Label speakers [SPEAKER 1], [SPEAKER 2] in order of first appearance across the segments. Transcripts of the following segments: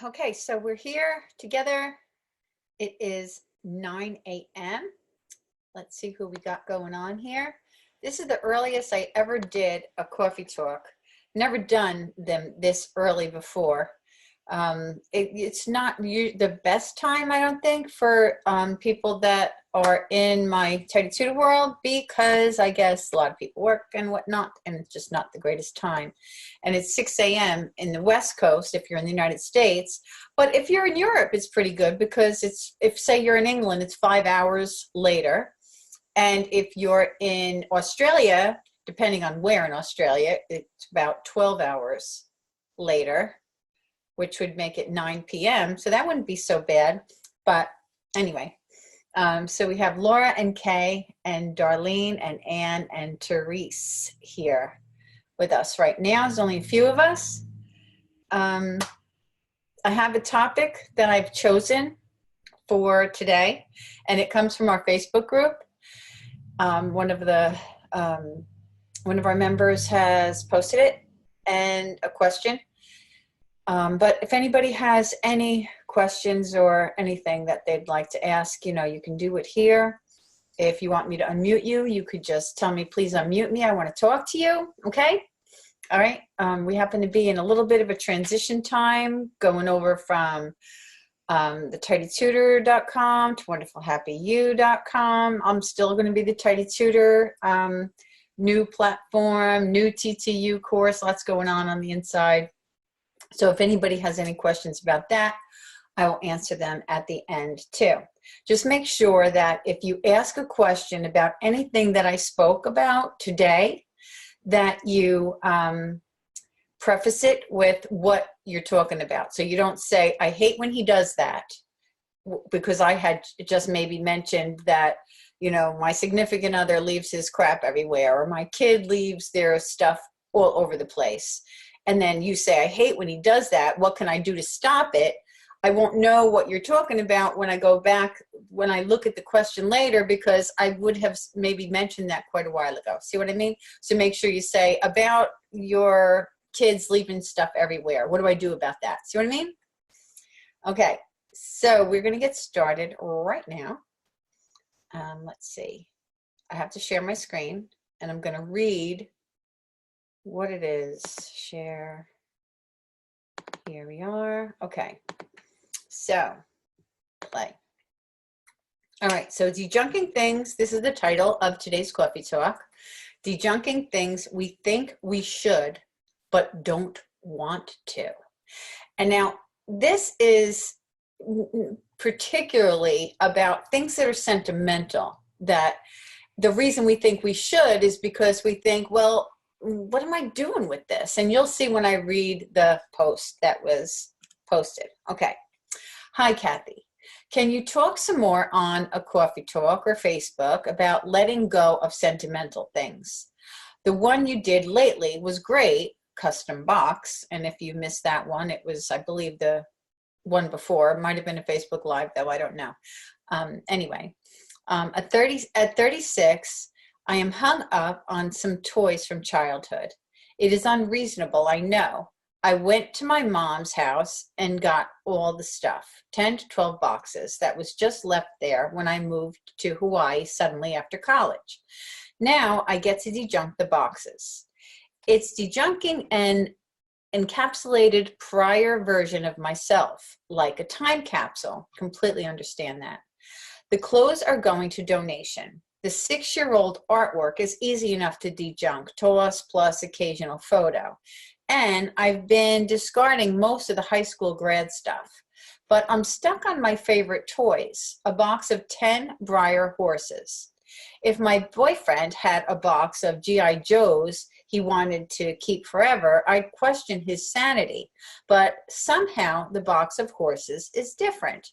[SPEAKER 1] Okay, so we're here together. It is 9 a.m. Let's see who we got going on here. This is the earliest I ever did a coffee talk. Never done them this early before. It's not the best time, I don't think, for people that are in my Tidy Tutor world, because I guess a lot of people work and whatnot, and it's just not the greatest time. And it's 6 a.m. in the West Coast if you're in the United States. But if you're in Europe, it's pretty good, because if say you're in England, it's 5 hours later. And if you're in Australia, depending on where in Australia, it's about 12 hours later, which would make it 9 p.m. So that wouldn't be so bad. But anyway, so we have Laura and Kay and Darlene and Anne and Therese here with us right now. There's only a few of us. I have a topic that I've chosen for today, and it comes from our Facebook group. One of our members has posted it, and a question. But if anybody has any questions or anything that they'd like to ask, you can do it here. If you want me to unmute you, you could just tell me, please unmute me. I want to talk to you. Okay. All right. We happen to be in a little bit of a transition time, going over from the tidytutor.com to wonderfulhappyu.com. I'm still going to be the Tidy Tutor. New platform, new TTU course, lots going on the inside. So if anybody has any questions about that, I will answer them at the end too. Just make sure that if you ask a question about anything that I spoke about today, that you preface it with what you're talking about. So you don't say, I hate when he does that, because I had just maybe mentioned that, my significant other leaves his crap everywhere, or my kid leaves their stuff all over the place. And then you say, I hate when he does that. What can I do to stop it? I won't know what you're talking about when I go back, when I look at the question later, because I would have maybe mentioned that quite a while ago. See what I mean? So make sure you say, about your kids leaving stuff everywhere. What do I do about that? See what I mean? Okay, so we're going to get started right now. Let's see. I have to share my screen, and I'm going to read what it is. Share. Here we are. Okay. So, play. All right. So, dejunking things. This is the title of today's coffee talk. Dejunking things we think we should, but don't want to. And now, this is particularly about things that are sentimental, that the reason we think we should is because we think, well, what am I doing with this? And you'll see when I read the post that was posted. Okay. Hi, Kathy. Can you talk some more on a coffee talk or Facebook about letting go of sentimental things? The one you did lately was great, custom box. And if you missed that one, it was, I believe, the one before. It might have been a Facebook Live, though. I don't know. Anyway, at 36, I am hung up on some toys from childhood. It is unreasonable, I know. I went to my mom's house and got all the stuff, 10 to 12 boxes that was just left there when I moved to Hawaii suddenly after college. Now I get to dejunk the boxes. It's dejunking an encapsulated prior version of myself, like a time capsule. Completely understand that. The clothes are going to donation. The 6-year-old artwork is easy enough to dejunk, toss plus occasional photo. And I've been discarding most of the high school grad stuff. But I'm stuck on my favorite toys, a box of 10 Breyer horses. If my boyfriend had a box of G.I. Joes he wanted to keep forever, I'd question his sanity. But somehow the box of horses is different.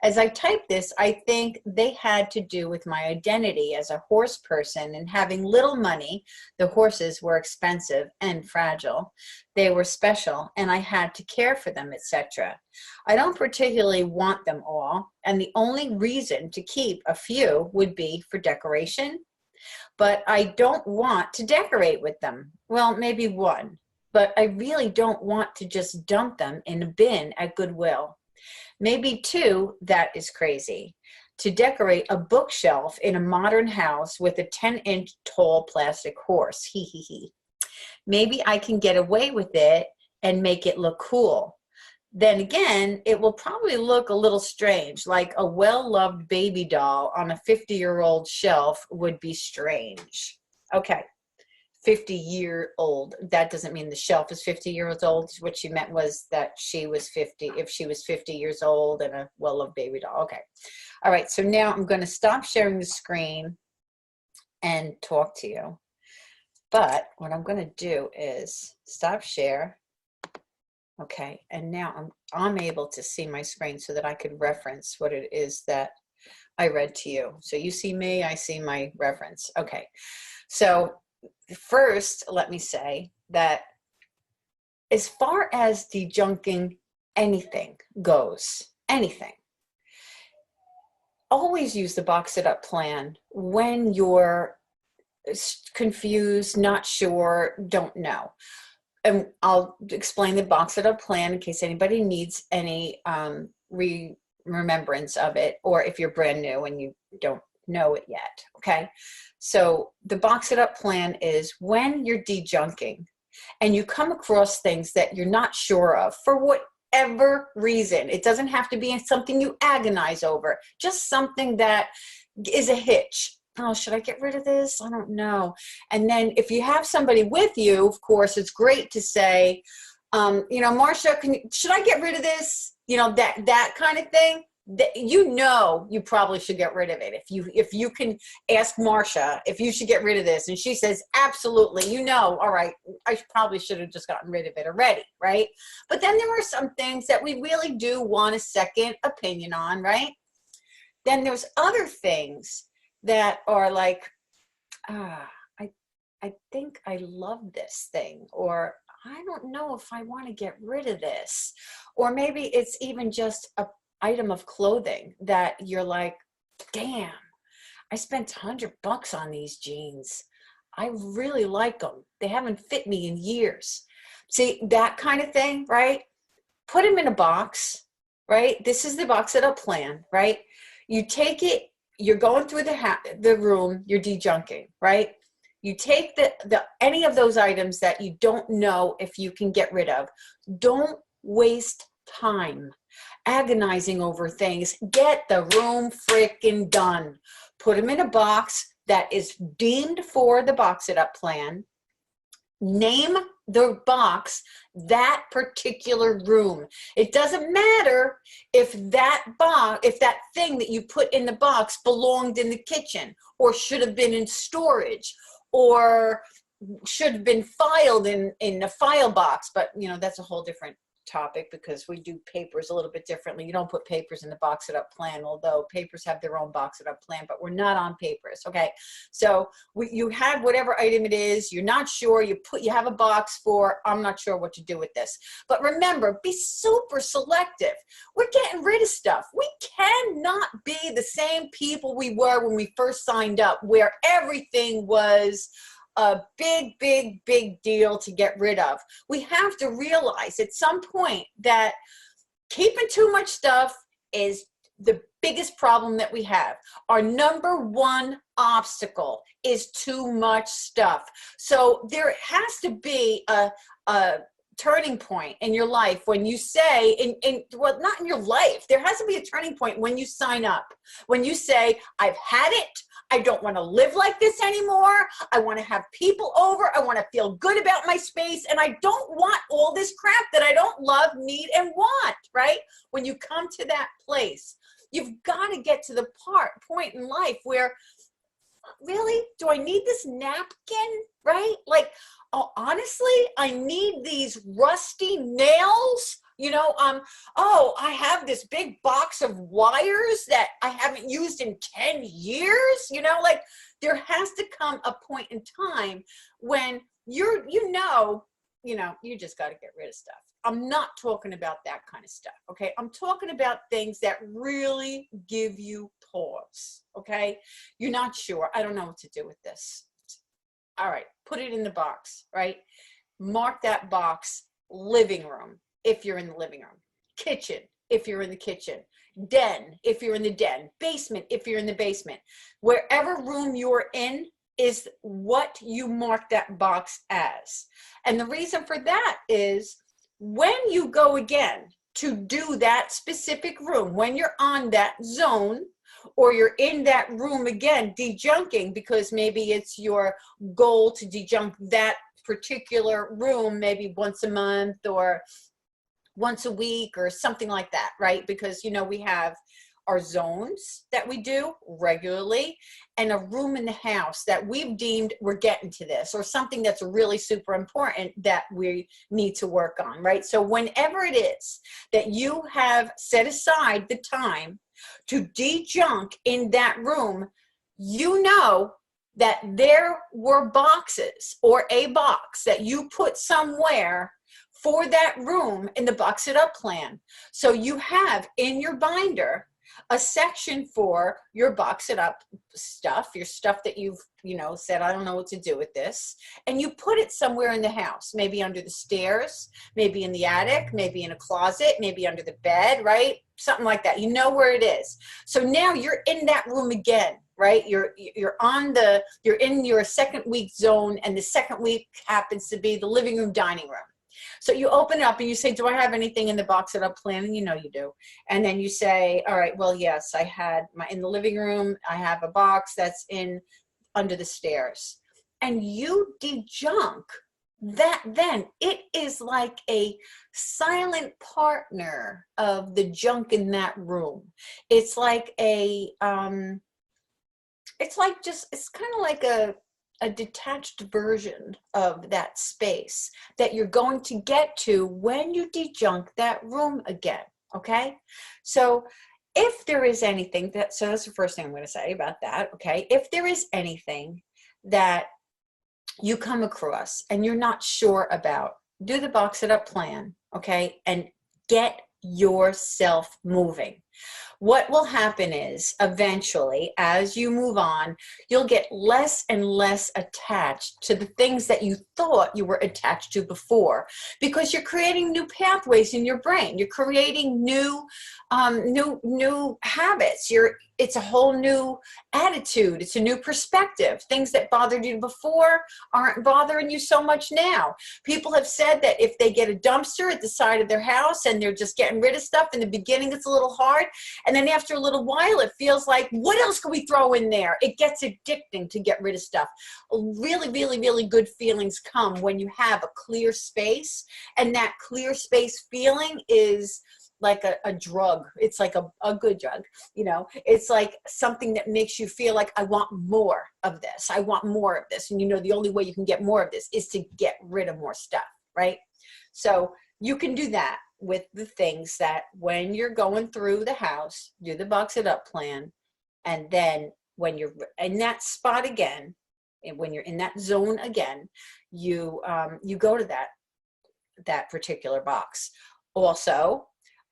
[SPEAKER 1] As I type this, I think they had to do with my identity as a horse person and having little money. The horses were expensive and fragile. They were special, and I had to care for them, etc. I don't particularly want them all, and the only reason to keep a few would be for decoration. But I don't want to decorate with them. Well, maybe one. but I really don't want to just dump them in a bin at Goodwill. Maybe 2, that is crazy. To decorate a bookshelf in a modern house with a 10-inch tall plastic horse. Hee hee hee. Maybe I can get away with it and make it look cool. Then again, it will probably look a little strange, like a well-loved baby doll on a 50-year-old shelf would be strange. Okay, 50-year-old. That doesn't mean the shelf is 50 years old. What she meant was that she was 50, if she was 50 years old and a well-loved baby doll. Okay. All right, so now I'm going to stop sharing the screen and talk to you. But what I'm going to do is stop share. Okay, and now I'm able to see my screen so that I could reference what it is that I read to you. So you see me, I see my reference. Okay, so first, let me say that as far as dejunking anything goes, anything, always use the box it up plan when you're confused, not sure, don't know. And I'll explain the box it up plan in case anybody needs any remembrance of it, or if you're brand new and you don't know it yet. Okay, so the box it up plan is when you're dejunking and you come across things that you're not sure of for whatever reason. It doesn't have to be something you agonize over, just something that is a hitch. Oh, should I get rid of this? I don't know. And then if you have somebody with you, of course, it's great to say, you know, Marcia, should I get rid of this? You know, that kind of thing. You know, you probably should get rid of it. If you can ask Marcia if you should get rid of this, and she says absolutely, you know, all right, I probably should have just gotten rid of it already, right? But then there are some things that we really do want a second opinion on, right? Then there's other things that are like, I think I love this thing, or I don't know if I want to get rid of this. Or maybe it's even just a item of clothing that you're like, damn, I spent $100 on these jeans. I really like them. They haven't fit me in years. See, that kind of thing, right? Put them in a box, right? This is the box it up plan, right? You take it, you're going through the room, you're dejunking, right? You take any of those items that you don't know if you can get rid of. Don't waste time agonizing over things. Get the room freaking done. Put them in a box that is deemed for the box it up plan. Name the box that particular room. It doesn't matter if that thing that you put in the box belonged in the kitchen, or should have been in storage, or should have been filed in a file box. But you know, that's a whole different topic because we do papers a little bit differently. You don't put papers in the box it up plan, although papers have their own box it up plan, but we're not on papers. Okay, so you have whatever item it is, you're not sure, you have a box for, I'm not sure what to do with this. But remember, be super selective. We're getting rid of stuff. We cannot be the same people we were when we first signed up, where everything was a big deal to get rid of. We have to realize at some point that keeping too much stuff is the biggest problem that we have. Our number one obstacle is too much stuff. So there has to be a turning point in your life when you say, well, not in your life, there has to be a turning point when you sign up, when you say, I've had it, I don't want to live like this anymore, I want to have people over, I want to feel good about my space, and I don't want all this crap that I don't love, need, and want, right? When you come to that place, you've got to get to the point in life where, really, do I need this napkin, right? Like, oh, honestly, I need these rusty nails. You know, oh, I have this big box of wires that I haven't used in 10 years. You know, like, there has to come a point in time when you just got to get rid of stuff. I'm not talking about that kind of stuff, okay? I'm talking about things that really give you pause, okay? You're not sure. I don't know what to do with this. All right, put it in the box, right? mark that box living room if you're in the living room, kitchen if you're in the kitchen, den if you're in the den, basement if you're in the basement. Wherever room you're in is what you mark that box as. And the reason for that is when you go again to do that specific room, when you're on that zone, or you're in that room again, dejunking, because maybe it's your goal to dejunk that particular room maybe once a month or once a week or something like that, right? Because, you know, we have our zones that we do regularly and a room in the house that we've deemed we're getting to this, or something that's really super important that we need to work on, right? So whenever it is that you have set aside the time to dejunk in that room, you know that there were boxes or a box that you put somewhere for that room in the Box It Up plan. So you have in your binder a section for your Box It Up stuff, your stuff that you've, you know, said, I don't know what to do with this. And you put it somewhere in the house, maybe under the stairs, maybe in the attic, maybe in a closet, maybe under the bed, right? Something like that. You know where it is. So now you're in that room again, right? You're in your second week zone, and the second week happens to be the living room, dining room. So you open it up and you say, do I have anything in the Box It Up plan? And you know you do. And then you say, all right, well, yes, I had in the living room, I have a box that's under the stairs. And you dejunk that, then it is like a silent partner of the junk in that room. It's like it's kind of like a detached version of that space that you're going to get to when you dejunk that room again, okay? So if there is anything so that's the first thing I'm going to say about that, okay? If there is anything that you come across and you're not sure about, do the Box It Up plan, okay? And get yourself moving. What will happen is eventually, as you move on, you'll get less and less attached to the things that you thought you were attached to before, because you're creating new pathways in your brain. You're creating new habits. It's a whole new attitude. It's a new perspective. Things that bothered you before aren't bothering you so much now. People have said that if they get a dumpster at the side of their house and they're just getting rid of stuff, in the beginning it's a little hard, and then after a little while it feels like, what else can we throw in there? It gets addicting to get rid of stuff. Really, really, really good feelings come when you have a clear space, and that clear space feeling is like a drug. It's like a good drug, you know. It's like something that makes you feel like, I want more of this. I want more of this. And you know, the only way you can get more of this is to get rid of more stuff, right? So you can do that with the things that when you're going through the house, do the Box It Up plan. And then when you're in that spot again, and when you're in that zone again, you go to that particular box. Also,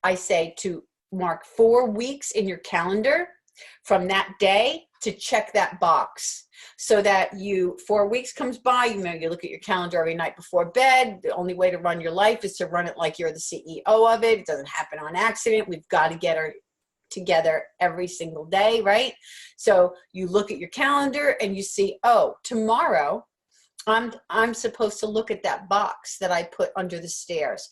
[SPEAKER 1] I say to mark 4 weeks in your calendar from that day to check that box, so that 4 weeks comes by, you look at your calendar every night before bed. The only way to run your life is to run it like you're the CEO of it. It doesn't happen on accident. We've got to get our together every single day, right? So you look at your calendar and you see, oh, tomorrow I'm supposed to look at that box that I put under the stairs.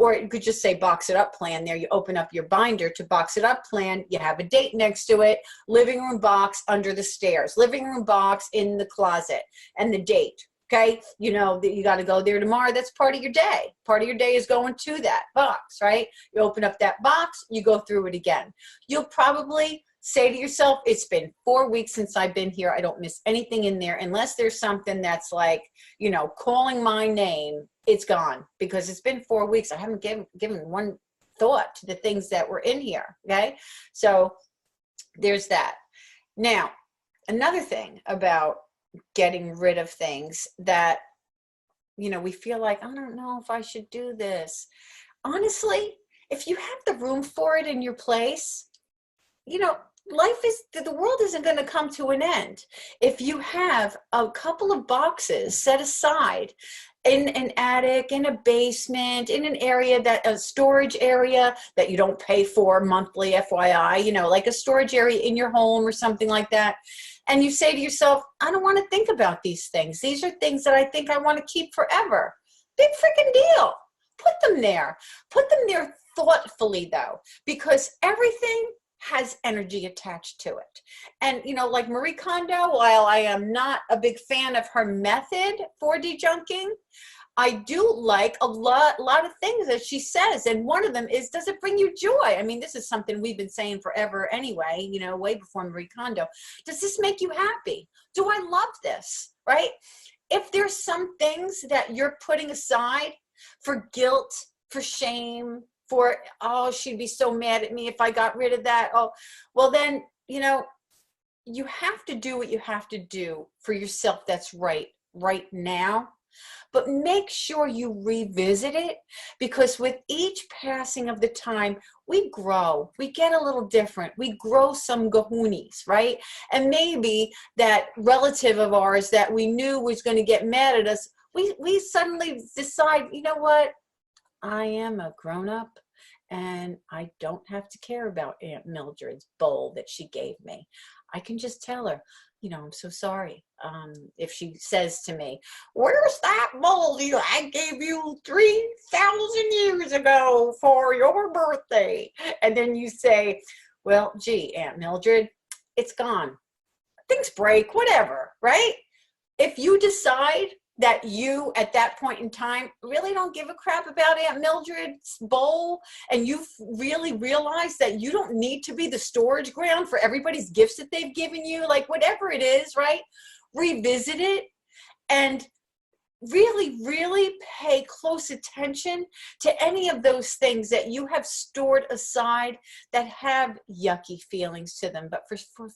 [SPEAKER 1] Or you could just say Box It Up plan there. You open up your binder to Box It Up plan. You have a date next to it. Living room box under the stairs. Living room box in the closet, and the date. Okay, you know that you got to go there tomorrow. That's part of your day. Part of your day is going to that box, right? You open up that box, you go through it again. You'll probably say to yourself, it's been 4 weeks since I've been here. I don't miss anything in there, unless there's something that's like, you know, calling my name. It's gone, because it's been 4 weeks. I haven't given one thought to the things that were in here. Okay, so there's that. Now, another thing about getting rid of things that, you know, we feel like, I don't know if I should do this. Honestly, if you have the room for it in your place, you know, the world isn't going to come to an end if you have a couple of boxes set aside in an attic, in a basement, in an area that a storage area that you don't pay for monthly, FYI, you know, like a storage area in your home or something like that. And you say to yourself, I don't want to think about these things. These are things that I think I want to keep forever. Big freaking deal. Put them there. Put them there thoughtfully, though, because everything has energy attached to it. And, you know, like Marie Kondo, while I am not a big fan of her method for dejunking, I do like a lot of things that she says. And one of them is, does it bring you joy? I mean, this is something we've been saying forever anyway, you know, way before Marie Kondo. Does this make you happy? Do I love this, right? If there's some things that you're putting aside for guilt, for shame, for, oh, she'd be so mad at me if I got rid of that. Oh, well then, you know, you have to do what you have to do for yourself that's right now. But make sure you revisit it, because with each passing of the time, we grow, we get a little different, we grow some gahoonies, right? And maybe that relative of ours that we knew was going to get mad at us, we suddenly decide, you know what? I am a grown-up and I don't have to care about Aunt Mildred's bowl that she gave me. I can just tell her, you know, I'm so sorry. If she says to me, where's that bowl I gave you 3,000 years ago for your birthday? And then you say, well, gee, Aunt Mildred, it's gone. Things break, whatever, right? If you decide that you, at that point in time, really don't give a crap about Aunt Mildred's bowl, and you really realize that you don't need to be the storage ground for everybody's gifts that they've given you, like whatever it is, right? Revisit it and really pay close attention to any of those things that you have stored aside that have yucky feelings to them. But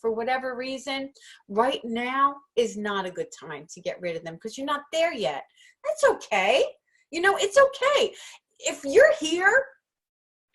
[SPEAKER 1] for whatever reason, right now is not a good time to get rid of them because you're not there yet. That's okay. You know, it's okay. If you're here,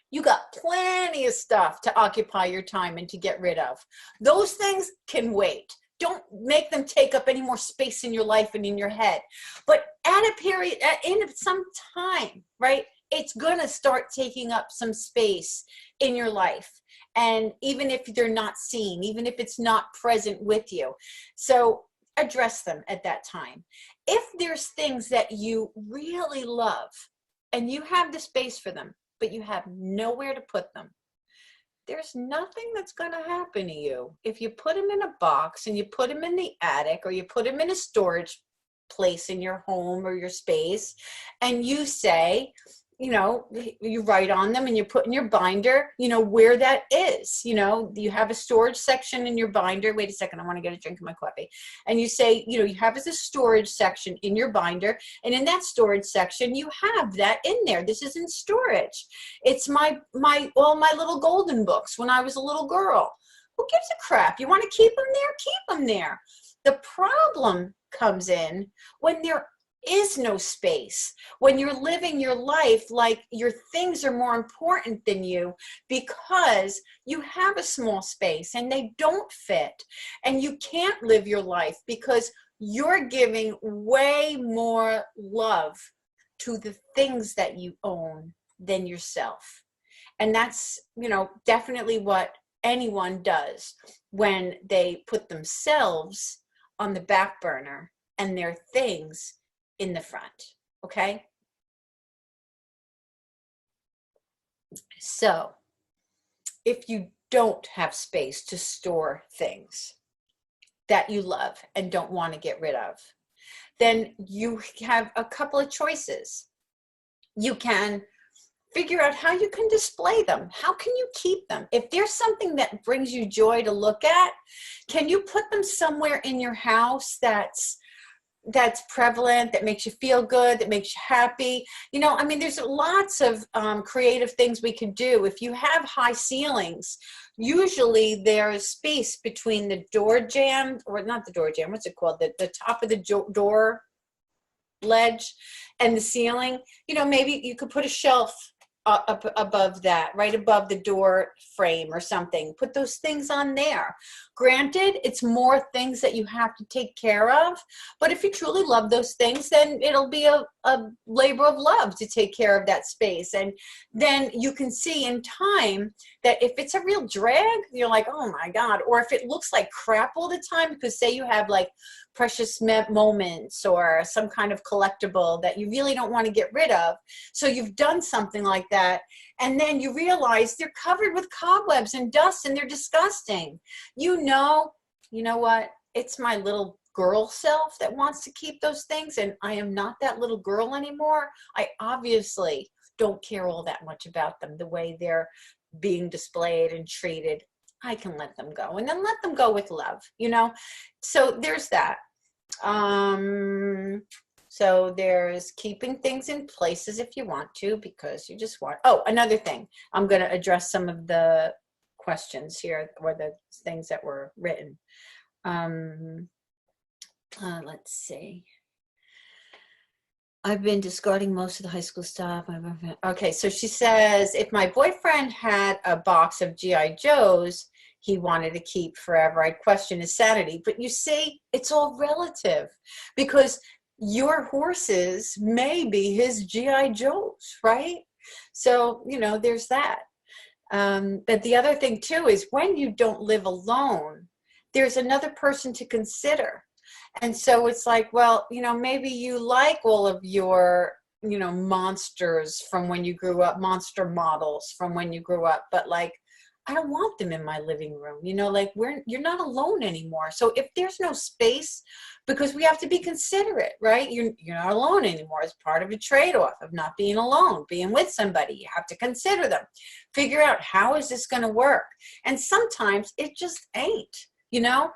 [SPEAKER 1] you got plenty of stuff to occupy your time and to get rid of. Those things can wait. Don't make them take up any more space in your life and in your head. But at a period, in some time, right, it's going to start taking up some space in your life. And even if they're not seen, even if it's not present with you. So address them at that time. If there's things that you really love and you have the space for them, but you have nowhere to put them, there's nothing that's going to happen to you if you put them in a box and you put them in the attic or you put them in a storage place in your home or your space, and you say, you know, you write on them and you put in your binder, you know, where that is. You know, you have a storage section in your binder. Wait a second, I want to get a drink of my coffee. And you say, you know, you have a storage section in your binder, and in that storage section, you have that in there. This is in storage. It's all my little golden books when I was a little girl. Who gives a crap? You want to keep them there? Keep them there. The problem comes in when there is no space, when you're living your life like your things are more important than you because you have a small space and they don't fit, and you can't live your life because you're giving way more love to the things that you own than yourself. And that's, you know, definitely what anyone does when they put themselves on the back burner and their things in the front. Okay. So if you don't have space to store things that you love and don't want to get rid of, then you have a couple of choices. You can figure out how you can display them. How can you keep them? If there's something that brings you joy to look at, can you put them somewhere in your house that's prevalent, that makes you feel good, that makes you happy? You know, I mean, there's lots of creative things we could do. If you have high ceilings, usually there's space between the door jamb, or not the door jamb, what's it called? The top of the door ledge and the ceiling. You know, maybe you could put a shelf up above that, right above the door frame or something. Put those things on there. granted, it's more things that you have to take care of. But if you truly love those things, then it'll be a labor of love to take care of that space. And then you can see in time that if it's a real drag, you're like, oh my God. Or if it looks like crap all the time, because say you have like precious moments or some kind of collectible that you really don't want to get rid of. So you've done something like that. And then you realize they're covered with cobwebs and dust and they're disgusting. You know what? It's my little girl self that wants to keep those things. And I am not that little girl anymore. I obviously don't care all that much about them, the way they're being displayed and treated. I can let them go, and then let them go with love, So there's that. So there's keeping things in places if you want to, because you just want. Oh, another thing. I'm going to address some of the questions here, or the things that were written. Let's see. I've been discarding most of the high school stuff. Okay, so she says, if my boyfriend had a box of G.I. Joes he wanted to keep forever, I'd question his sanity. But you see, it's all relative, because your horses may be his G.I. Joes, right? So, there's that. But the other thing too is, when you don't live alone, there's another person to consider. And so it's like, well, maybe you like all of your, monsters from when you grew up, monster models from when you grew up, but like, I don't want them in my living room, like you're not alone anymore. So if there's no space, because we have to be considerate, right? You're not alone anymore. It's part of a trade-off of not being alone, being with somebody. You have to consider them, figure out, how is this going to work? And sometimes it just ain't, Now,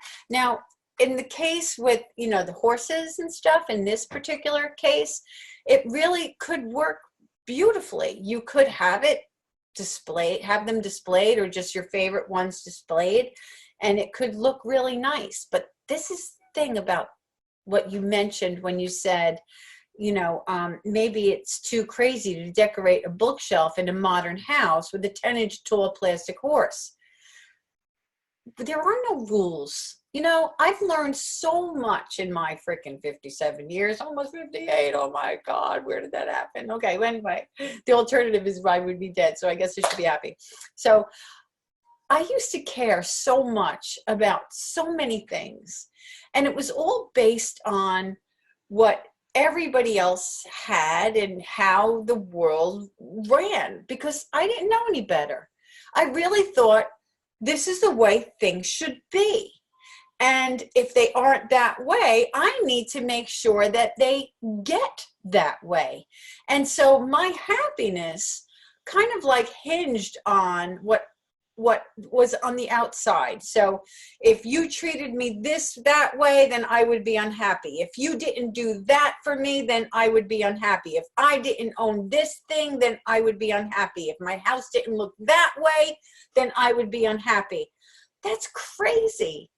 [SPEAKER 1] in the case with, the horses and stuff, in this particular case, it really could work beautifully. You could have it displayed, have them displayed, or just your favorite ones displayed, and it could look really nice. But this is the thing about what you mentioned when you said, maybe it's too crazy to decorate a bookshelf in a modern house with a 10-inch tall plastic horse. But there are no rules. I've learned so much in my freaking 57 years, almost 58. Oh my God, where did that happen? Okay, well, anyway, the alternative is I would be dead, so I guess I should be happy. So I used to care so much about so many things, and it was all based on what everybody else had and how the world ran, because I didn't know any better. I really thought this is the way things should be. And if they aren't that way, I need to make sure that they get that way. And so my happiness kind of like hinged on what was on the outside. So if you treated me that way, then I would be unhappy. If you didn't do that for me, then I would be unhappy. If I didn't own this thing, then I would be unhappy. If my house didn't look that way, then I would be unhappy. That's crazy.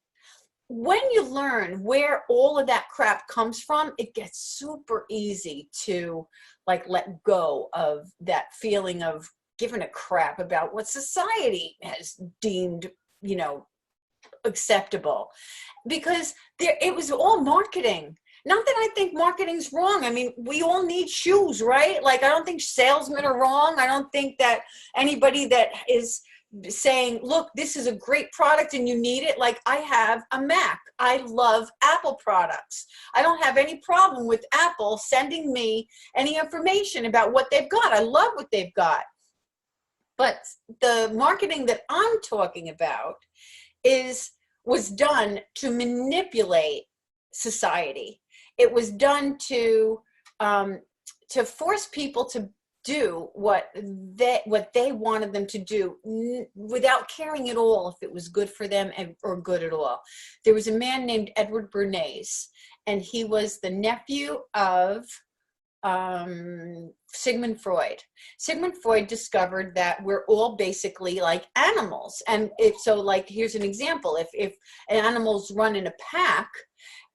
[SPEAKER 1] When you learn where all of that crap comes from, it gets super easy to like let go of that feeling of giving a crap about what society has deemed, acceptable, because it was all marketing. Not that I think marketing's wrong. I mean, we all need shoes, right? Like, I don't think salesmen are wrong. I don't think that anybody that is saying, look, this is a great product and you need it. Like, I have a Mac. I love Apple products. I don't have any problem with Apple sending me any information about what they've got. I love what they've got. But the marketing that I'm talking about was done to manipulate society. It was done to force people to do what they wanted them to do, without caring at all if it was good for them or good at all. There was a man named Edward Bernays, and he was the nephew of Sigmund Freud. Sigmund Freud discovered that we're all basically like animals. And here's an example. If animals run in a pack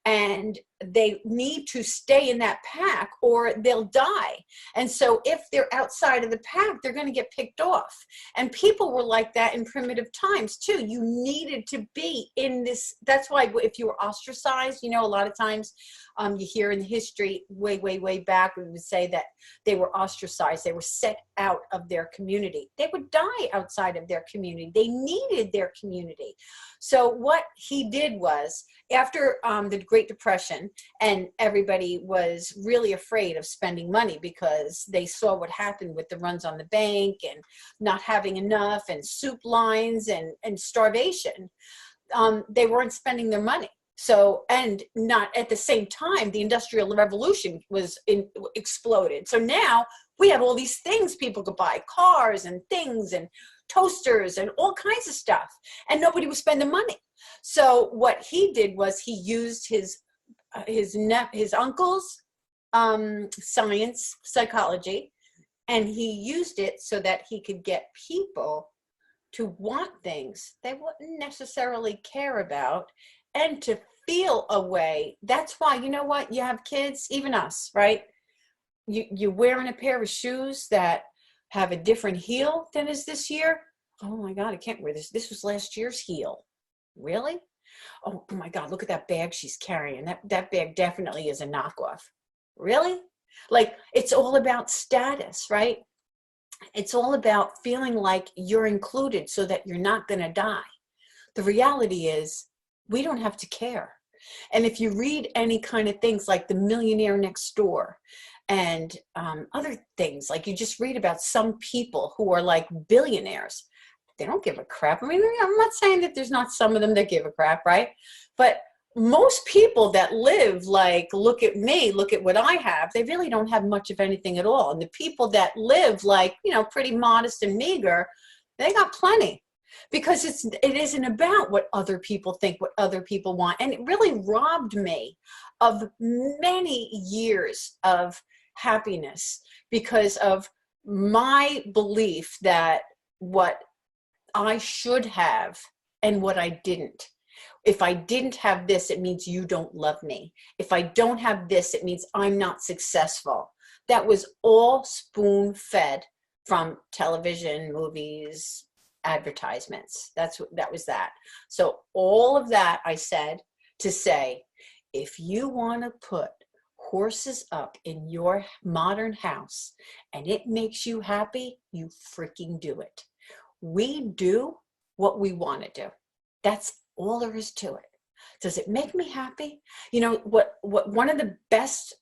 [SPEAKER 1] and they need to stay in that pack or they'll die. And so if they're outside of the pack, they're going to get picked off. And people were like that in primitive times too. You needed to be in this. That's why if you were ostracized, you know, a lot of times you hear in history way, way, way back, we would say that they were ostracized. They were set out of their community. They would die outside of their community. They needed their community. So what he did was, after the Great Depression, and everybody was really afraid of spending money because they saw what happened with the runs on the bank and not having enough and soup lines and starvation, they weren't spending their money. So, and not at the same time, the Industrial Revolution was exploded. So now we have all these things people could buy, cars and things and toasters and all kinds of stuff, and nobody was spending money. So what he did was he used his uncle's science, psychology, and he used it so that he could get people to want things they wouldn't necessarily care about and to feel a way. That's why, you know what, you have kids, even us, right? You're wearing a pair of shoes that have a different heel than is this year. Oh my God, I can't wear this. This was last year's heel. Really? Oh my God, look at that bag she's carrying. That bag definitely is a knockoff. Really? Like, it's all about status, right? It's all about feeling like you're included so that you're not going to die. The reality is we don't have to care. And if you read any kind of things like The Millionaire Next Door and other things, like you just read about some people who are like billionaires, they don't give a crap. I mean, I'm not saying that there's not some of them that give a crap, right? But most people that live like, look at me, look at what I have, they really don't have much of anything at all. And the people that live like, you know, pretty modest and meager, they got plenty. Because it isn't about what other people think, what other people want. And it really robbed me of many years of happiness because of my belief that what I should have and what I didn't. If I didn't have this, it means you don't love me. If I don't have this, it means I'm not successful. That was all spoon-fed from television, movies, advertisements. That was that. So all of that I said to say, if you want to put horses up in your modern house and it makes you happy, you freaking do it. We do what we want to do. That's all there is to it. Does it make me happy? You know, what one of the best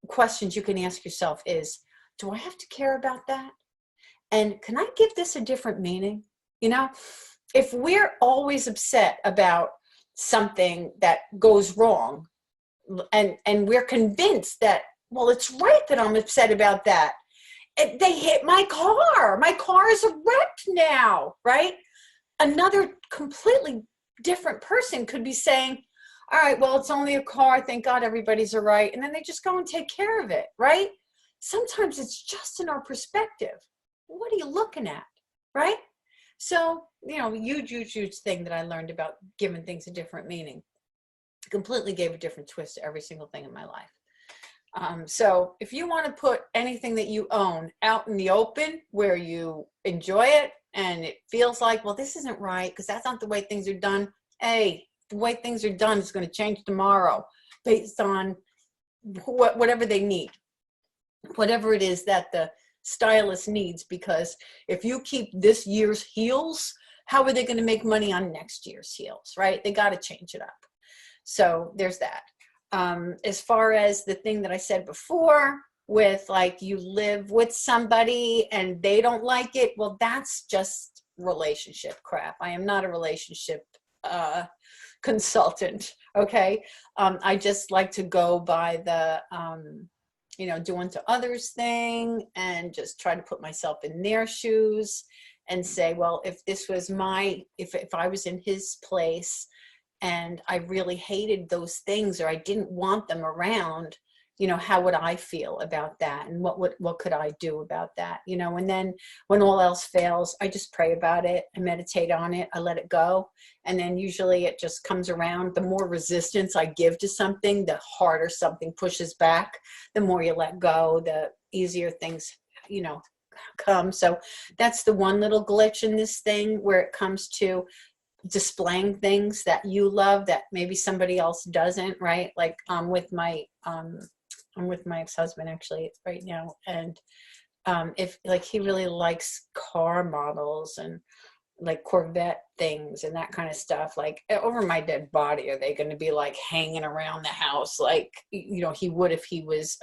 [SPEAKER 1] questions you can ask yourself is, do I have to care about that? And can I give this a different meaning? You know, if we're always upset about something that goes wrong and we're convinced that, well, it's right that I'm upset about that. They hit my car. My car is wrecked now, right? Another completely different person could be saying, all right, well, it's only a car. Thank God everybody's all right. And then they just go and take care of it, right? Sometimes it's just in our perspective. What are you looking at, right? So, you know, huge thing that I learned about giving things a different meaning. Completely gave a different twist to every single thing in my life. So if you want to put anything that you own out in the open where you enjoy it and it feels like, well, this isn't right because that's not the way things are done. Hey, the way things are done is going to change tomorrow based on whatever they need, whatever it is that the stylist needs, because if you keep this year's heels, how are they going to make money on next year's heels, right? They got to change it up. So there's that. As far as the thing that I said before with like you live with somebody and they don't like it, well, that's just relationship crap. I am not a relationship consultant, okay? I just like to go by the you know, do unto others thing and just try to put myself in their shoes and say, well, if this was if I was in his place and I really hated those things or I didn't want them around, you know, how would I feel about that? And what could I do about that? You know, and then when all else fails, I just pray about it. I meditate on it. I let it go. And then usually it just comes around. The more resistance I give to something, the harder something pushes back. The more you let go, the easier things, you know, come. So that's the one little glitch in this thing where it comes to displaying things that you love that maybe somebody else doesn't, right? Like I'm with my ex-husband actually right now, and if like he really likes car models and like Corvette things and that kind of stuff, like over my dead body are they going to be like hanging around the house like, you know, he would if he was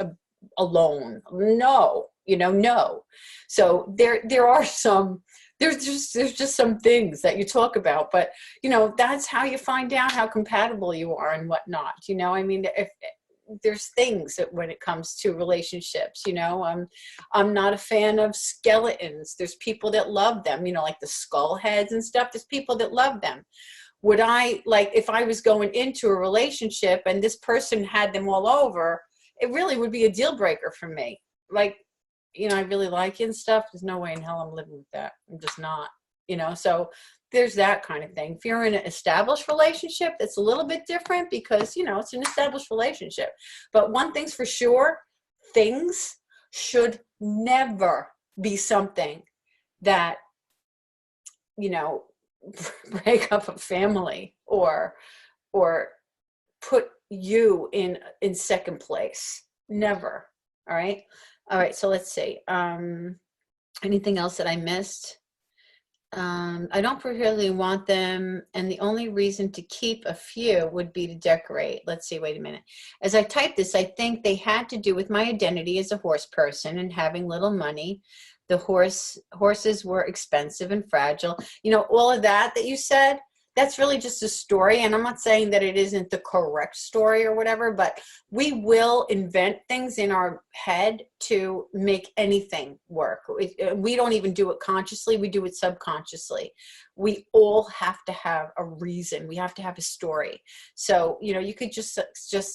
[SPEAKER 1] alone? No, you know, no. So there are some, there's just some things that you talk about, but you know, that's how you find out how compatible you are and whatnot. You know, I mean, if there's things that when it comes to relationships, you know, I'm not a fan of skeletons. There's people that love them, you know, like the skull heads and stuff. There's people that love them. Would I, like, if I was going into a relationship and this person had them all over, it really would be a deal breaker for me. Like, you know, I really like you and stuff. There's no way in hell I'm living with that. I'm just not, you know, so there's that kind of thing. If you're in an established relationship, it's a little bit different because, you know, it's an established relationship. But one thing's for sure, things should never be something that, you know, break up a family or put you in second place. Never. All right. All right. So let's see. Anything else that I missed? I don't particularly want them, and the only reason to keep a few would be to decorate. Let's see, wait a minute. As I type this, I think they had to do with my identity as a horse person and having little money. The horses were expensive and fragile. You know, all of that you said, that's really just a story. And I'm not saying that it isn't the correct story or whatever, but we will invent things in our head to make anything work. We don't even do it consciously. We do it subconsciously. We all have to have a reason. We have to have a story. So, you know, you could just,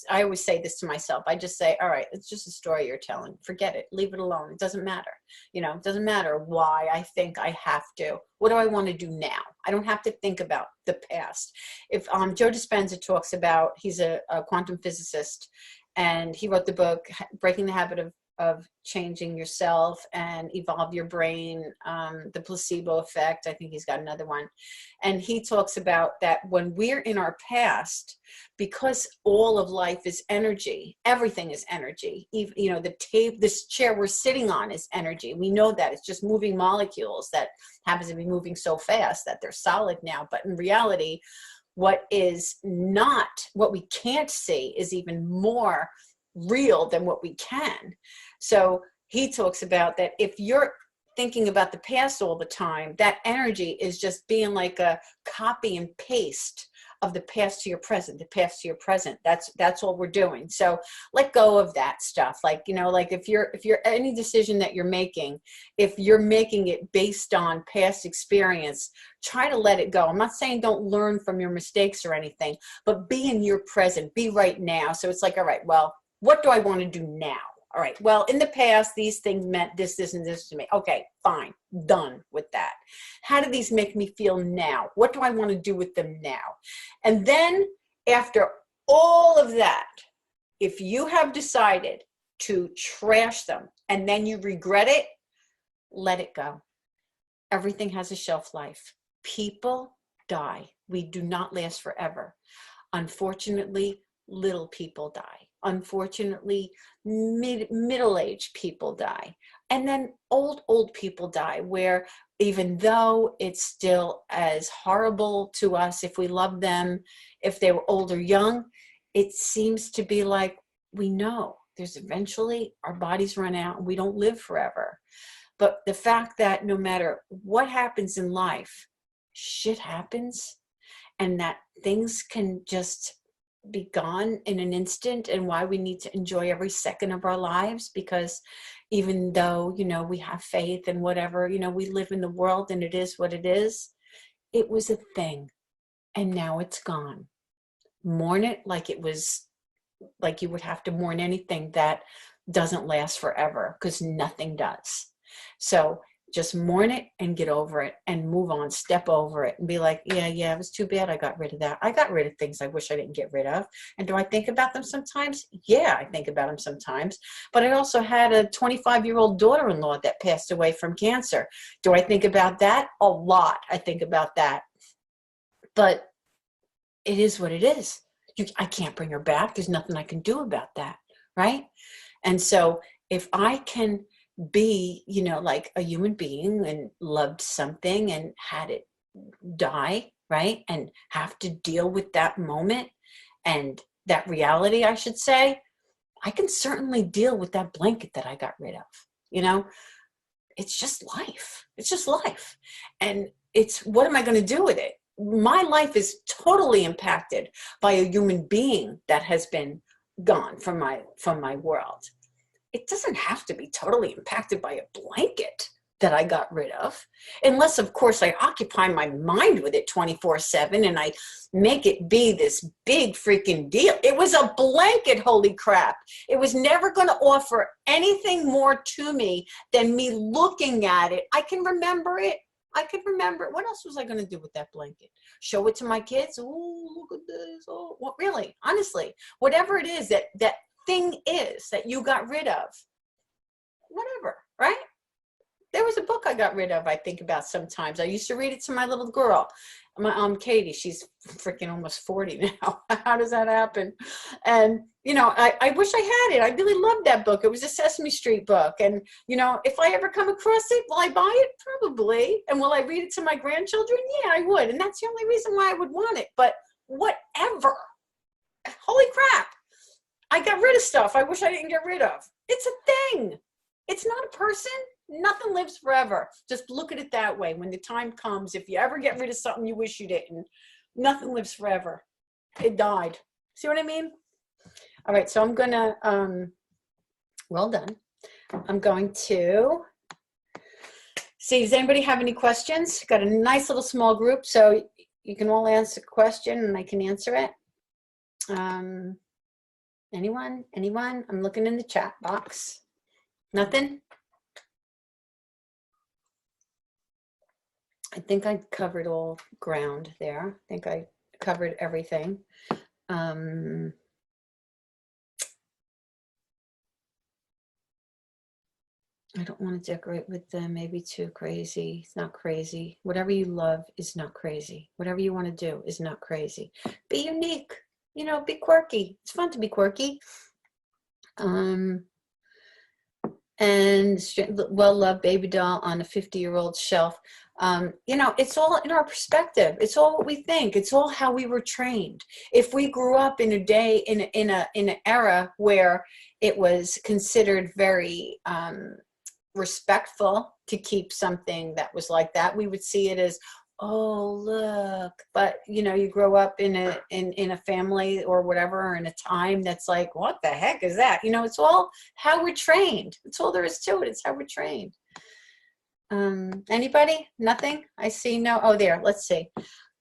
[SPEAKER 1] I always say this to myself. I just say, all right, it's just a story you're telling. Forget it. Leave it alone. It doesn't matter. You know, it doesn't matter why I think I have to. What do I want to do now? I don't have to think about the past. If Joe Dispenza talks about, he's a quantum physicist, and he wrote the book, Breaking the Habit of Changing Yourself and Evolve Your Brain, the placebo effect. I think he's got another one. And he talks about that when we're in our past, because all of life is energy, everything is energy. Even, you know, this chair we're sitting on is energy. We know that. It's just moving molecules that happens to be moving so fast that they're solid now. But in reality, what we can't see is even more real than what we can. So he talks about that if you're thinking about the past all the time, that energy is just being like a copy and paste of the past to your present, the past to your present. That's all we're doing. So let go of that stuff. Like, you know, like if you're any decision that you're making, if you're making it based on past experience, try to let it go. I'm not saying don't learn from your mistakes or anything, but be in your present, be right now. So it's like, all right, well, what do I want to do now? All right, well, in the past, these things meant this, this, and this to me. Okay, fine, done with that. How do these make me feel now? What do I want to do with them now? And then after all of that, if you have decided to trash them and then you regret it, let it go. Everything has a shelf life. People die. We do not last forever. Unfortunately, little people die. Unfortunately, middle-aged people die. And then old people die, where even though it's still as horrible to us if we love them, if they were old or young, it seems to be like we know there's eventually our bodies run out and we don't live forever. But the fact that no matter what happens in life, shit happens, and that things can just be gone in an instant, and why we need to enjoy every second of our lives, because even though, you know, we have faith and whatever, you know, we live in the world and it is what it is. It was a thing and now it's gone. Mourn it like it was like you would have to mourn anything that doesn't last forever, because nothing does. So just mourn it and get over it and move on, step over it and be like, yeah, it was too bad I got rid of that. I got rid of things I wish I didn't get rid of. And do I think about them sometimes? Yeah, I think about them sometimes. But I also had a 25-year-old daughter-in-law that passed away from cancer. Do I think about that? A lot. I think about that. But it is what it is. I can't bring her back. There's nothing I can do about that, right? And so if I can be, like a human being and loved something and had it die, right? And have to deal with that moment and that reality, I should say, I can certainly deal with that blanket that I got rid of. It's just life. It's just life. And it's, what am I going to do with it? My life is totally impacted by a human being that has been gone from my world. It doesn't have to be totally impacted by a blanket that I got rid of, unless, of course, I occupy my mind with it 24/7 and I make it be this big freaking deal. It was a blanket, holy crap. It was never going to offer anything more to me than me looking at it. I can remember it. What else was I going to do with that blanket? Show it to my kids? Oh, look at this. Oh, what, really? Honestly, whatever it is that thing is that you got rid of, whatever, right? There was a book I got rid of, I think about sometimes. I used to read it to my little girl, my Katie. She's freaking almost 40 now. How does that happen? And, I wish I had it. I really loved that book. It was a Sesame Street book. And, if I ever come across it, will I buy it? Probably. And will I read it to my grandchildren? Yeah, I would. And that's the only reason why I would want it. But whatever. Holy crap. I got rid of stuff I wish I didn't get rid of. It's a thing. It's not a person. Nothing lives forever. Just look at it that way. When the time comes, if you ever get rid of something you wish you didn't, nothing lives forever. It died. See what I mean? All right, so I'm going to, well done. I'm going to see, does anybody have any questions? Got a nice little small group, so you can all ask a question and I can answer it. Anyone? I'm looking in the chat box. Nothing? I think I covered all ground there. I think I covered everything. I don't want to decorate with them. Maybe too crazy. It's not crazy. Whatever you love is not crazy. Whatever you want to do is not crazy. Be unique. Be quirky. It's fun to be quirky. And well-loved baby doll on a 50-year-old shelf. It's all in our perspective. It's all what we think. It's all how we were trained. If we grew up in a day, in an era where it was considered very respectful to keep something that was like that, we would see it as, oh, look. But you grow up in a family or whatever, or in a time that's like, what the heck is that? It's all how we're trained. That's all there is to it. It's how we're trained. Anybody? Nothing? I see no. Oh, there. Let's see.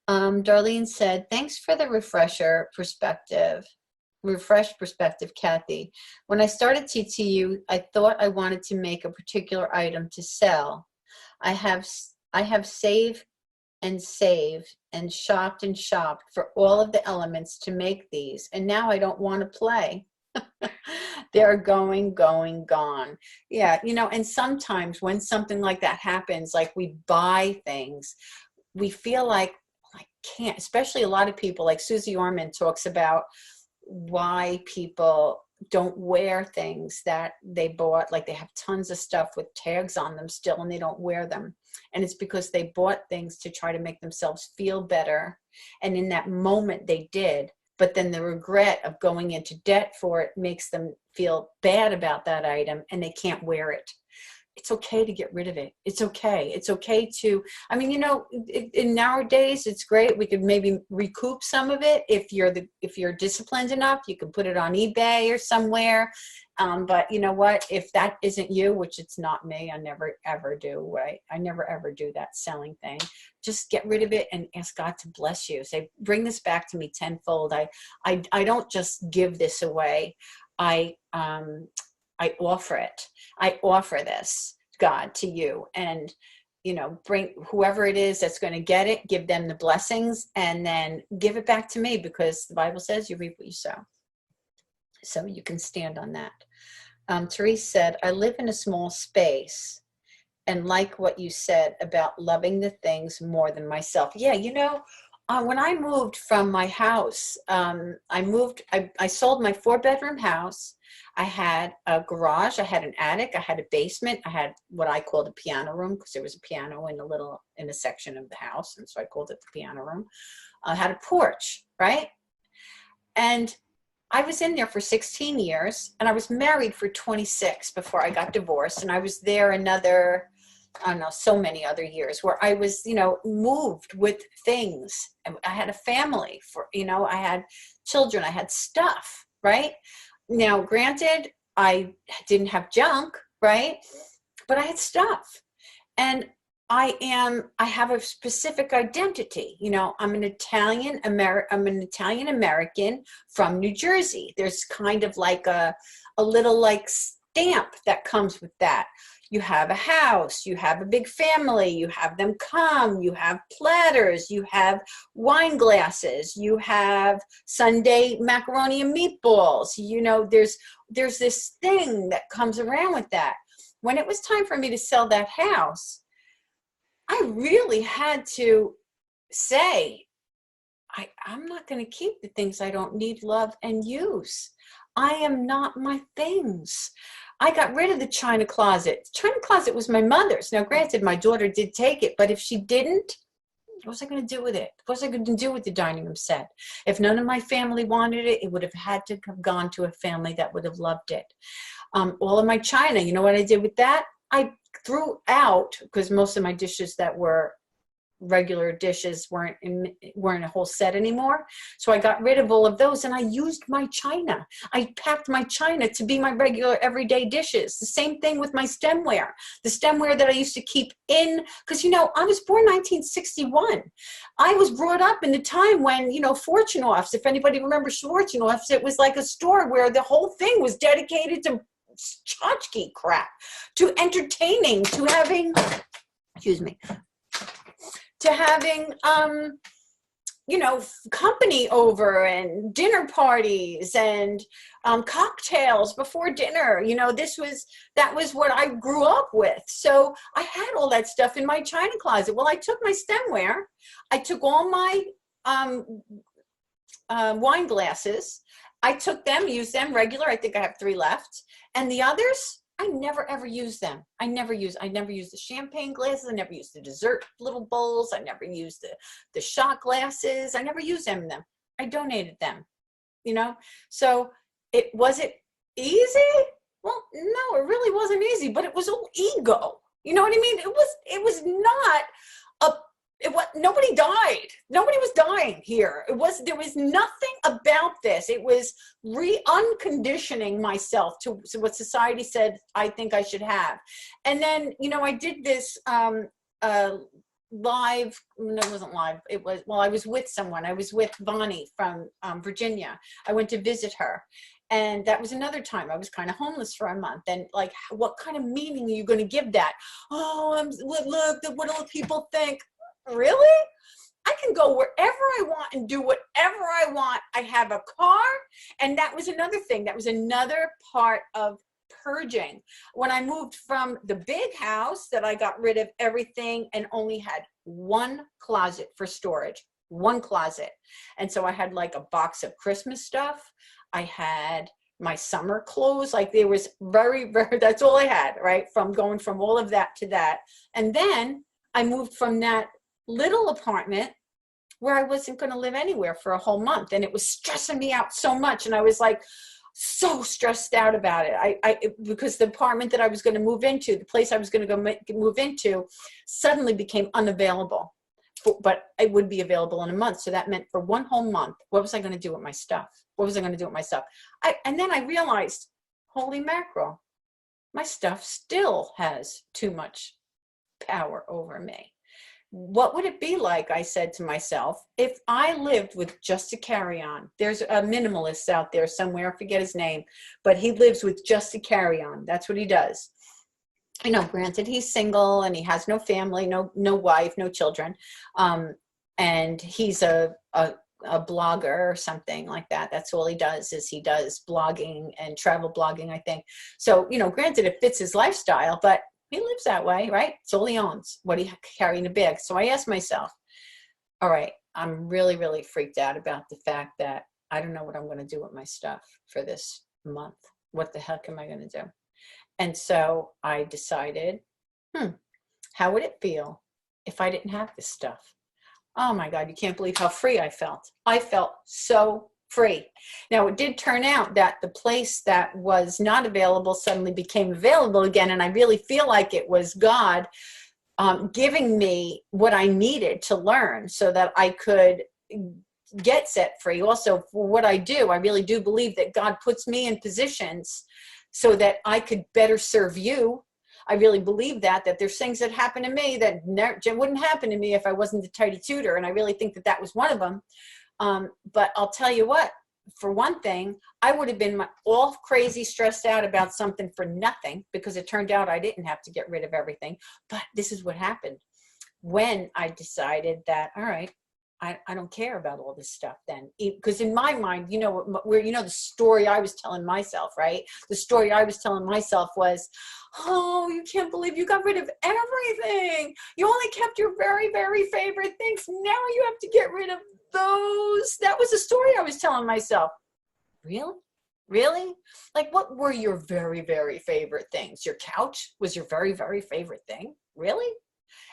[SPEAKER 1] Darlene said, thanks for the refreshed perspective, Kathy. When I started TTU, I thought I wanted to make a particular item to sell. I have saved and shopped for all of the elements to make these, and now I don't want to play. They're going, gone. Yeah, and sometimes when something like that happens, like we buy things, we feel like, I can't, especially a lot of people, like Susie Orman talks about why people don't wear things that they bought, like they have tons of stuff with tags on them still and they don't wear them. And it's because they bought things to try to make themselves feel better. And in that moment they did, but then the regret of going into debt for it makes them feel bad about that item and they can't wear it. It's okay to get rid of it. It's okay. It's okay to, in nowadays, it's great. We could maybe recoup some of it. If you're disciplined enough, you can put it on eBay or somewhere But you know what? If that isn't you, which it's not me, I never ever do, right? I never ever do that selling thing. Just get rid of it and ask God to bless you. Say, bring this back to me tenfold. I don't just give this away. I offer it. I offer this, God, to you. And, you know, bring whoever it is that's going to get it, give them the blessings, and then give it back to me, because the Bible says you reap what you sow. So you can stand on that. Therese said, I live in a small space and like what you said about loving the things more than myself. Yeah, you know, when I moved from my house, I sold my 4-bedroom house. I had a garage, I had an attic, I had a basement, I had what I called a piano room, because there was a piano in a section of the house, and so I called it the piano room. I had a porch, right? And I was in there for 16 years, and I was married for 26 before I got divorced, and I was there another, I don't know, so many other years where I was, you know, moved with things. I had a family, I had children, I had stuff, right? Now, granted, I didn't have junk, right? But I had stuff. And I have a specific identity. You know, I'm an Italian American from New Jersey. There's kind of like a little like stamp that comes with that. You have a house, you have a big family, you have them come, you have platters, you have wine glasses, you have Sunday macaroni and meatballs. You know, there's this thing that comes around with that. When it was time for me to sell that house, I really had to say, I'm not going to keep the things I don't need, love, and use. I am not my things. I got rid of the china closet. The china closet was my mother's. Now, granted, my daughter did take it, but if she didn't, what was I going to do with it? What was I going to do with the dining room set? If none of my family wanted it, it would have had to have gone to a family that would have loved it. All of my china, you know what I did with that? I threw out, because most of my dishes that were regular dishes weren't a whole set anymore. So I got rid of all of those, and I used my china. I packed my china to be my regular everyday dishes. The same thing with my stemware. The stemware that I used to keep in, because, you know, I was born 1961. I was brought up in the time when, you know, Fortunoffs, if anybody remembers Fortunoffs, it was like a store where the whole thing was dedicated to tchotchke crap, to entertaining, to having, to having, you know, company over and dinner parties and cocktails before dinner. You know, that was what I grew up with. So I had all that stuff in my china closet. Well, I took my stemware, I took all my wine glasses, I took them, used them regular. I think I have 3 left. And the others, I never ever use them. I never use the champagne glasses. I never use the dessert little bowls. I never use the shot glasses. I never use them. I donated them, you know? So was it easy? Well, no, it really wasn't easy, but it was all ego. You know what I mean? It was not nobody died. Nobody was dying here. There was nothing about this. It was unconditioning myself to what society said I think I should have. And then, you know, I did this live, no, it wasn't live. I was with someone. I was with Bonnie from Virginia. I went to visit her. And that was another time I was kind of homeless for a month. And like, what kind of meaning are you going to give that? Oh, look, what will people think? Really? I can go wherever I want and do whatever I want. I have a car. And that was another thing. That was another part of purging. When I moved from the big house, that I got rid of everything and only had 1 closet for storage, 1 closet. And so I had like a box of Christmas stuff. I had my summer clothes. Like there was very, very, that's all I had, right? From going from all of that to that. And then I moved from that little apartment where I wasn't going to live anywhere for a whole month. And it was stressing me out so much. And I was like, so stressed out about it. Because the apartment that I was going to move into, the place I was going to move into, suddenly became unavailable. But it would be available in a month. So that meant for 1 whole month, what was I going to do with my stuff? And then I realized, holy mackerel, my stuff still has too much power over me. What would it be like, I said to myself, if I lived with just a carry-on? There's a minimalist out there somewhere, I forget his name, but he lives with just a carry-on. That's what he does. You know, granted, he's single and he has no family, no wife, no children. And he's a blogger or something like that. That's all he does, is he does blogging and travel blogging, I think. So, you know, granted, it fits his lifestyle, but he lives that way, right? It's all he owns, what he carry in a bag. So I asked myself, all right, I'm really, really freaked out about the fact that I don't know what I'm going to do with my stuff for this month. What the heck am I going to do? And so I decided, how would it feel if I didn't have this stuff? Oh my God, you can't believe how free I felt. I felt so free. Now, it did turn out that the place that was not available suddenly became available again, and I really feel like it was God giving me what I needed to learn so that I could get set free. Also, for what I do, I really do believe that God puts me in positions so that I could better serve you. I really believe that there's things that happen to me that wouldn't happen to me if I wasn't the tidy tutor. And I really think that was one of them. But I'll tell you what, for one thing, I would have been all crazy stressed out about something for nothing, because it turned out I didn't have to get rid of everything. But this is what happened when I decided that, all right, I don't care about all this stuff then. Because in my mind, you know, the story I was telling myself, right? The story I was telling myself was, oh, you can't believe you got rid of everything. You only kept your very, very favorite things. Now you have to get rid of those. That was the story I was telling myself. Really? Really? Like, what were your very, very favorite things? Your couch was your very, very favorite thing? Really?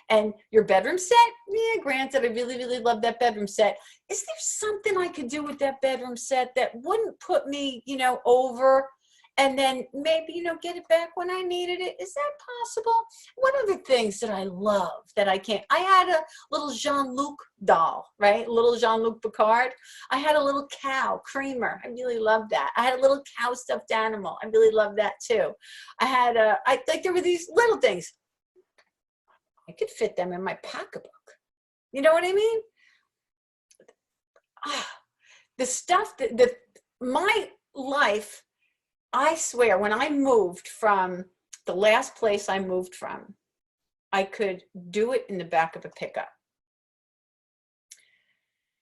[SPEAKER 1] And your bedroom set? Yeah, granted, I really, really love that bedroom set. Is there something I could do with that bedroom set that wouldn't put me, you know, over, and then maybe, you know, get it back when I needed it? Is that possible? What are the things that I love that I can't? I had a little Jean-Luc doll, right? Little Jean-Luc Picard. I had a little cow, Creamer. I really loved that. I had a little cow stuffed animal. I really loved that too. I had there were these little things. I could fit them in my pocketbook. You know what I mean? The stuff my life, I swear, when I moved from the last place I moved from, I could do it in the back of a pickup.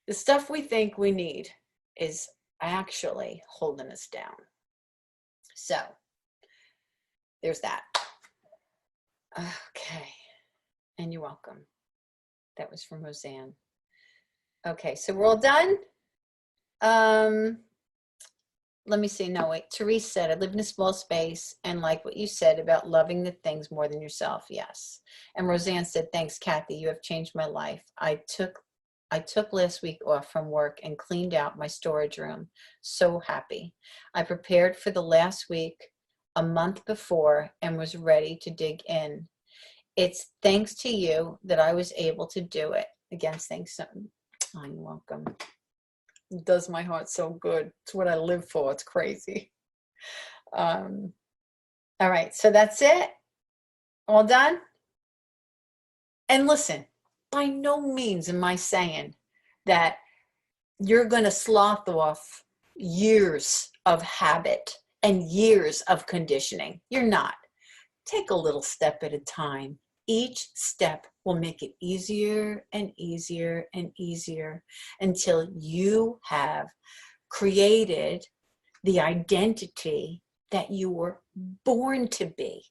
[SPEAKER 1] The stuff we think we need is actually holding us down. So there's that. Okay. And you're welcome. That was from Roseanne. Okay, so we're all done. Let me see. No, wait. Therese said, I live in a small space and like what you said about loving the things more than yourself. Yes. And Roseanne said, thanks, Kathy. You have changed my life. I took last week off from work and cleaned out my storage room. So happy. I prepared for the last week a month before and was ready to dig in. It's thanks to you that I was able to do it. Again, thanks. Oh, you're welcome. It does my heart so good. It's what I live for. It's crazy. All right, so that's it. All done? And listen, by no means am I saying that you're going to slough off years of habit and years of conditioning. You're not. Take a little step at a time. Each step will make it easier and easier and easier until you have created the identity that you were born to be,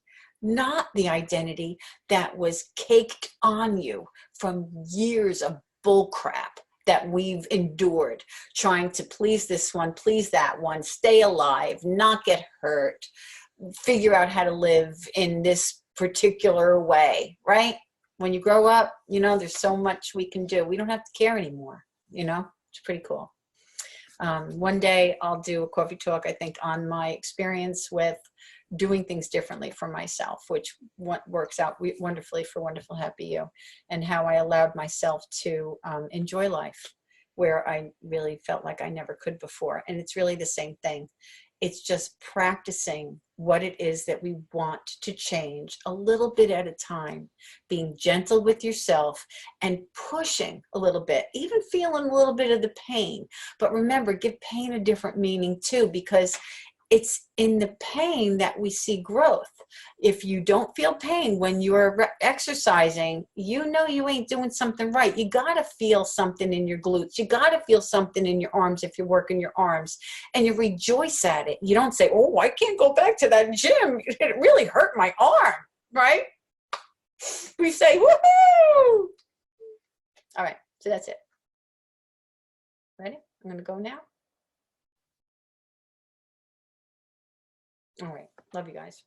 [SPEAKER 1] not the identity that was caked on you from years of bullcrap that we've endured, trying to please this one, please that one, stay alive, not get hurt, figure out how to live in this particular way, right? When you grow up, you know, there's so much we can do. We don't have to care anymore, you know? It's pretty cool. One day I'll do a coffee talk, I think, on my experience with doing things differently for myself, which works out wonderfully for Wonderful Happy You, and how I allowed myself to enjoy life where I really felt like I never could before. And it's really the same thing. It's just practicing what it is that we want to change a little bit at a time, being gentle with yourself and pushing a little bit, even feeling a little bit of the pain. But remember, give pain a different meaning too, because it's in the pain that we see growth. If you don't feel pain when you're exercising, you know you ain't doing something right. You got to feel something in your glutes. You got to feel something in your arms if you're working your arms, and you rejoice at it. You don't say, oh, I can't go back to that gym. It really hurt my arm, right? We say, woohoo! All right, so that's it. Ready? I'm going to go now. All right. Love you guys.